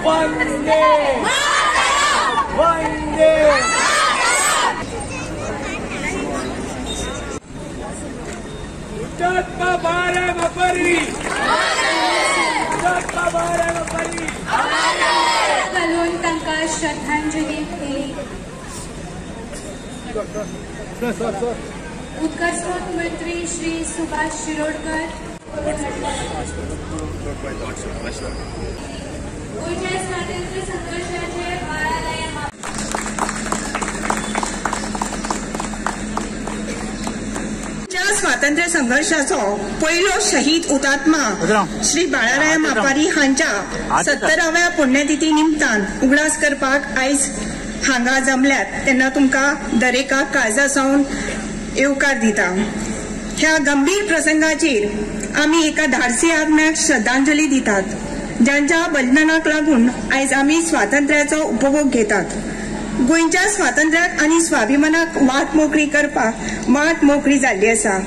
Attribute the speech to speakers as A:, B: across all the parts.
A: वंदे वंदे हुतात्मा बाळाराम मापारी हुतात्मा बाळाराम मापारी
B: घालून तांकां श्रद्धांजली दिली। उत्कर्ष मंत्री श्री सुभाष शिरोडकर गोंयच्या स्वातंत्र्य संघर्षाचे बाळाराम
C: स्वातंत्र्य संघर्षाचो पहिलो शहीद हुतात्मा श्री बाळाराम मापारी हांच्या 70व्या पुण्यतिथी निमतान उगडास करपाक आयज हांगा जमल्यात तेन्ना तुमकां दरेका काळजासावन येवकार दिता। ह्या गंभीर प्रसंगाचेर आमी एका धाडसी आत्म्याक श्रद्धांजली दितात ज्यांच्या बलिदानाक लागून आयज आमी स्वातंत्र्याचो उपभोग घेतात। गोंयच्या स्वातंत्र्याक आनी स्वाभिमानाक वाट मोकळी करपाक वाट मोकळी जाल्ली आसा।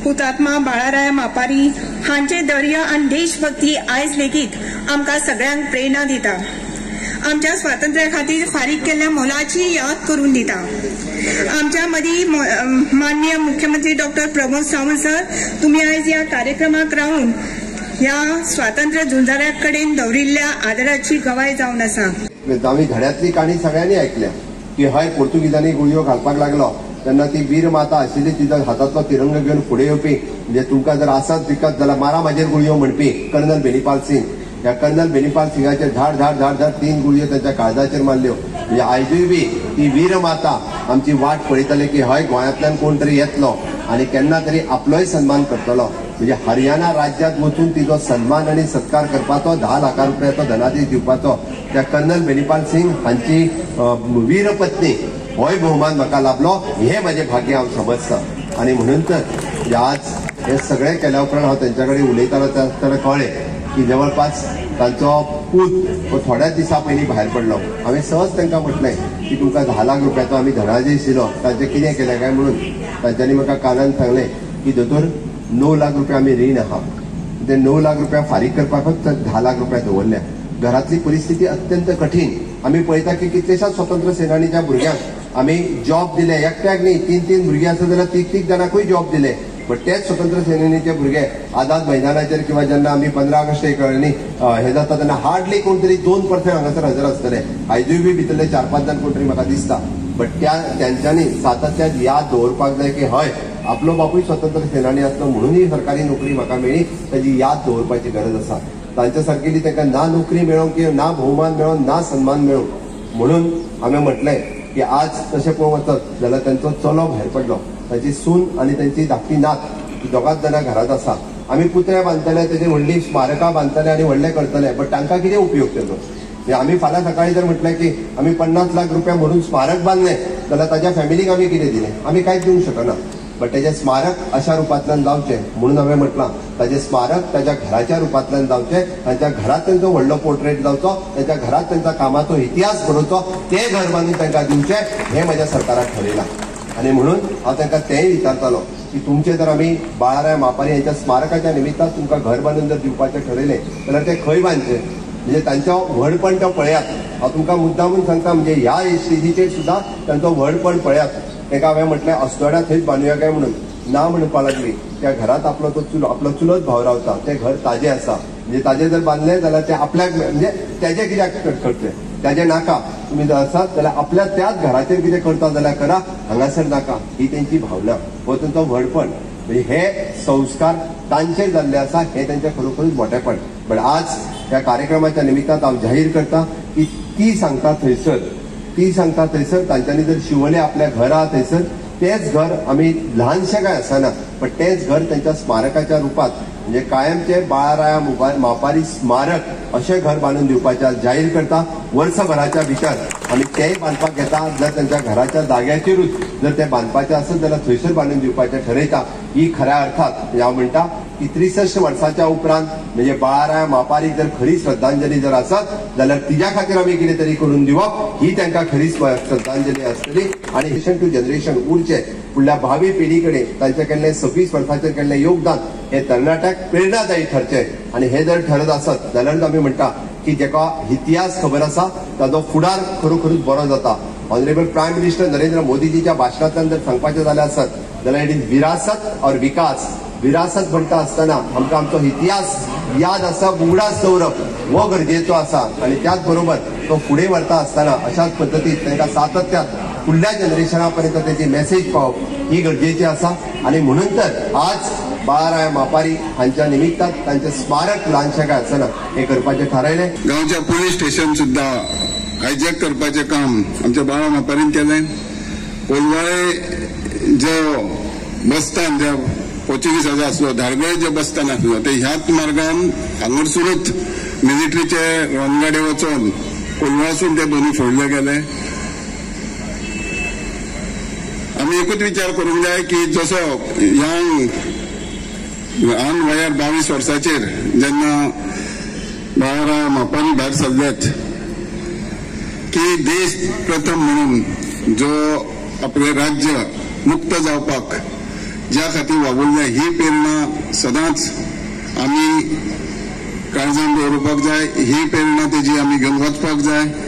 C: हुतात्मा बाळाराम मापारी हांचे धैर्य आनी देशभक्ती आयज लेगीत आमकां सगळ्यांक प्रेरणा दिता। आमच्या स्वातंत्र्या खातीर फारीक केल्ल्या मोलाची याद करून दिता। आमच्या मदीं माननीय मुख्यमंत्री डॉक्टर प्रमोद सावंत सर, तुम्ही आयज ह्या कार्यक्रमाक रावून ह्या स्वातंत्र्य झुंजाऱ्या कडेन दवरिल्ल्या आदराची गवाय जावन आसा।
D: आम्ही धड्यातली काणी सगळ्यांनी ऐकल्या की हय पोर्तुगीजांनी गुळयो घालपाक लागलो तेन्ना ती वीर माता आशिल्ली तिच्या हातांतलो तिरंग घेवन फुडें येवपी म्हणजे तुमकां जर आसात दिकत जाल्यार मारा म्हाजेर गुळयो म्हणपी कर्नल बेनीपाल सिंग। ह्या कर्नल बेनीपाल सिंगाचे धाड धाड धाड धाड 3 गुळयो त्यांच्या काळजाचेर मारल्यो। म्हणजे आयजूय बी ती वीर माता आमची वाट पळयतली की हय गोंयांतल्यान कोण तरी येतलो आनी केन्ना तरी आपलोय सन्मान करतलो। म्हणजे हरियाणा राज्यात वचून तिचो सन्मान आनी सत्कार करपाचो 10 लाख रुपयाचो धनादेश दिवपाचो त्या कर्नल बेनीपाल सिंग हांची वीर पत्नी होय भोवमान म्हाका लाभलो हे माझे भाग्य हांव समजता। आनी म्हणून तर आज हे सगळे केल्या उपरांत हांव तेंच्या कडेन उलयतालो तेन्ना कळ्ळें की जवळपास तांचो पूत थोड्याच दिसा पयलीं भायर पडलो। हांवें सहज तांकां म्हटलें की तुमकां 10 लाख रुपयाचो आमी धनादेश दिलो तांचें कितें केलें काय म्हणून तांच्यांनी म्हाका कानान सांगलें की दोतोर 9 लाख रुपया आमी रीण आहा ते 9 लाख रुपया फारीक करपाकच 10 लाख रुपया दवरल्या। घरातली परिस्थिती अत्यंत कठीण। आमी पळयता की कितलेशाच स्वतंत्र सेनानीच्या भुरग्यांक आमी जॉब दिले, एकट्याक न्ही 3-3 भुरगीं आसा जाल्यार 3-3 जाणांकूय जॉब दिले। बट तेच स्वतंत्र सेनेचे भुरगे आझाद मैदानाचेर किंवा जेन्ना आमी 15 ऑगस्ट हे जाता तेन्ना हार्डली कोण तरी 2% हांगासर हजर आसतले। आयजूय बी भितरले 4-5 जाण कोण तरी म्हाका दिसता। बट त्यांच्यांनी सातत्यान याद दवरपाक जाय की हय आपलो बापूय स्वतंत्र सेनानी आसलो म्हणून ही सरकारी नोकरी म्हाका मेळ्ळी ताची याद दवरपाची गरज आसा। तांच्या सारकेली तांकां ना नोकरी मेळोंक की ना भोवमान मेळोन ना सन्मान मेळोंक म्हणून हांवें म्हटलें की आज तशें पळोवंक वचत जाल्यार तांचो चलो भायर पडलो, ताची सून आनी तांची धाकटी नात दोगांच जाणां घरांत आसा। आमी पुतळे बांदतले तेजी व्हडली स्मारकां बांदतले आनी व्हडलें करतले बट तांकां कितें उपयोग तेजो। आमी फाल्यां सकाळीं जर म्हटलें की आमी 50 लाख रुपया म्हणून स्मारक बांदलें जाल्यार ताच्या फॅमिलीक आमी कितें दिलें, आमी कांयच दिवंक शकना। बट तेजें स्मारक अशा रुपांतल्यान जावचें म्हणून हांवें म्हटलां ताजें स्मारक ताच्या घराच्या रुपांतल्यान जावचें, तांच्या घरात तांचो व्हडलो पोर्ट्रेट जावचो, ताच्या घरात तांच्या कामाचो इतिहास बरोवचो, तें घर बांदून तांकां दिवचें हें म्हज्या सरकाराक ठरयलां। आनी म्हणून हांव तांकां तेंय विचारतालो की तुमचें जर आमी बाळाराम मापारी हांच्या स्मारकाच्या निमित्तान तुमकां घर बांदून जर दिवपाचें ठरयलें जाल्यार तें खंय बांदचें म्हणजे तांचो व्हडपण तो पळयात। हांव तुमकां मुद्दामून सांगता म्हणजे ह्या स्टेजीचेर सुद्दां तांचो व्हडपण पळयात। ताका हांवें म्हटलें अस्तोड्या थंयच बांदुया काय म्हणून ना म्हणपा लागली। त्या घरात आपलो चुलत भाव रावता तें घर ताजें आसा म्हणजे ताजें जर बांदलें जाल्यार तें आपल्याक म्हणजे तेजें कित्याक करचें तेजें नाका। तुमी जर आसात जाल्यार आपल्या त्याच घराचेर कितें करता जाल्यार करा, हांगासर नाका, ही तेंची भावना हो तांचो व्हडपण। म्हणजे हे संस्कार तांचेर जाल्ले आसा हे तेंचें खरोखरूच मोठेपण। बट आज ह्या कार्यक्रमाच्या निमित्तान हांव जाहीर करता की ती सांगता थंयसर तांच्यांनी जर शिवलें आपल्या घर आहा थंयसर तेच घर आमी ल्हानशें काय आसना पण तेच घर त्यांच्या स्मारकाच्या रुपात म्हणजे कायमचे बाळाराम मापारी स्मारक अशें घर बांदून दिवपाचें जाहीर करता। वर्सभराच्या भितर आमी तेंय बांदपाक घेता। जर त्यांच्या घराच्या जाग्याचेरूच जर तें बांदपाचें आसत जाल्यार थंयसर बांदून दिवपाचें ठरयता। ही खऱ्या अर्थात हांव म्हणटा की 63 वर्सांच्या उपरांत म्हणजे बाळाराम मापारीक जर खरी श्रद्धांजली जर आसत जाल्यार तिच्या खातीर आमी कितें तरी करून दिवप ही तांकां खरी श्रद्धांजली आसतली। आनी जनरेशन टू जनरेशन उरचें फुडल्या भावी पिढी कडेन तांचें केल्लें 26 वर्सांचेर केल्लें योगदान हे तरणाट्याक प्रेरणादायी ठरचें। आनी हे जर ठरत आसत जाल्यार आमी म्हणटा की जेका इतिहास खबर आसा ताजो फुडार खरोखरूच बरो जाता. ऑनरेबल प्रायम मिनिस्टर नरेंद्र मोदीजीच्या भाशणांतल्यान जर सांगपाचें जाल्यार आसत जाल्यार इट इज विरासत और विकास. विरासत म्हणटा आसतना आमकां आमचो इतिहास याद आसप उगडास दवरप हो गरजेचो आसा आणि त्याच बरोबर तो फुडें व्हरता आसतना अशाच पद्दतीन तांकां सातत्यान फुडल्या जनरेशना पर्यंत त्याची मेसेज पावप ही गरजेची आसा. आणि म्हणून तर आज बाळाराय मापारी हांच्या निमित्तान तांचे स्मारक ल्हानशें काय आसना हे करपाचें थारायलें.
E: गांवच्या पुलीस स्टेशन सुद्धा हायजॅक करपाचें काम आमच्या बाळा मापारीन केलें. कोलवाळे जो बसस्थान जे पोर्चुगीजाचो आसलो धारगळे जे बसस्थान आसलो ते ह्याच मार्गान हांगरसरूच मिलिटरीचे रणगाडे वचून कोलवाळसून ते दोन्ही फोडले गेले. आमी एकूच विचार करूंक जाय की जसो ल्हान वयार 22 वर्साचेर जेन्ना बाळाराय मापारी भायर सरलेत की देश प्रथम म्हणून जो आपले राज्य मुक्त जावपाक ज्या खातीर वावुरले ही प्रेरणा सदांच आमी काळजांत दवरपाक जाय. ही प्रेरणा तेजी आमी घेवन वचपाक जाय.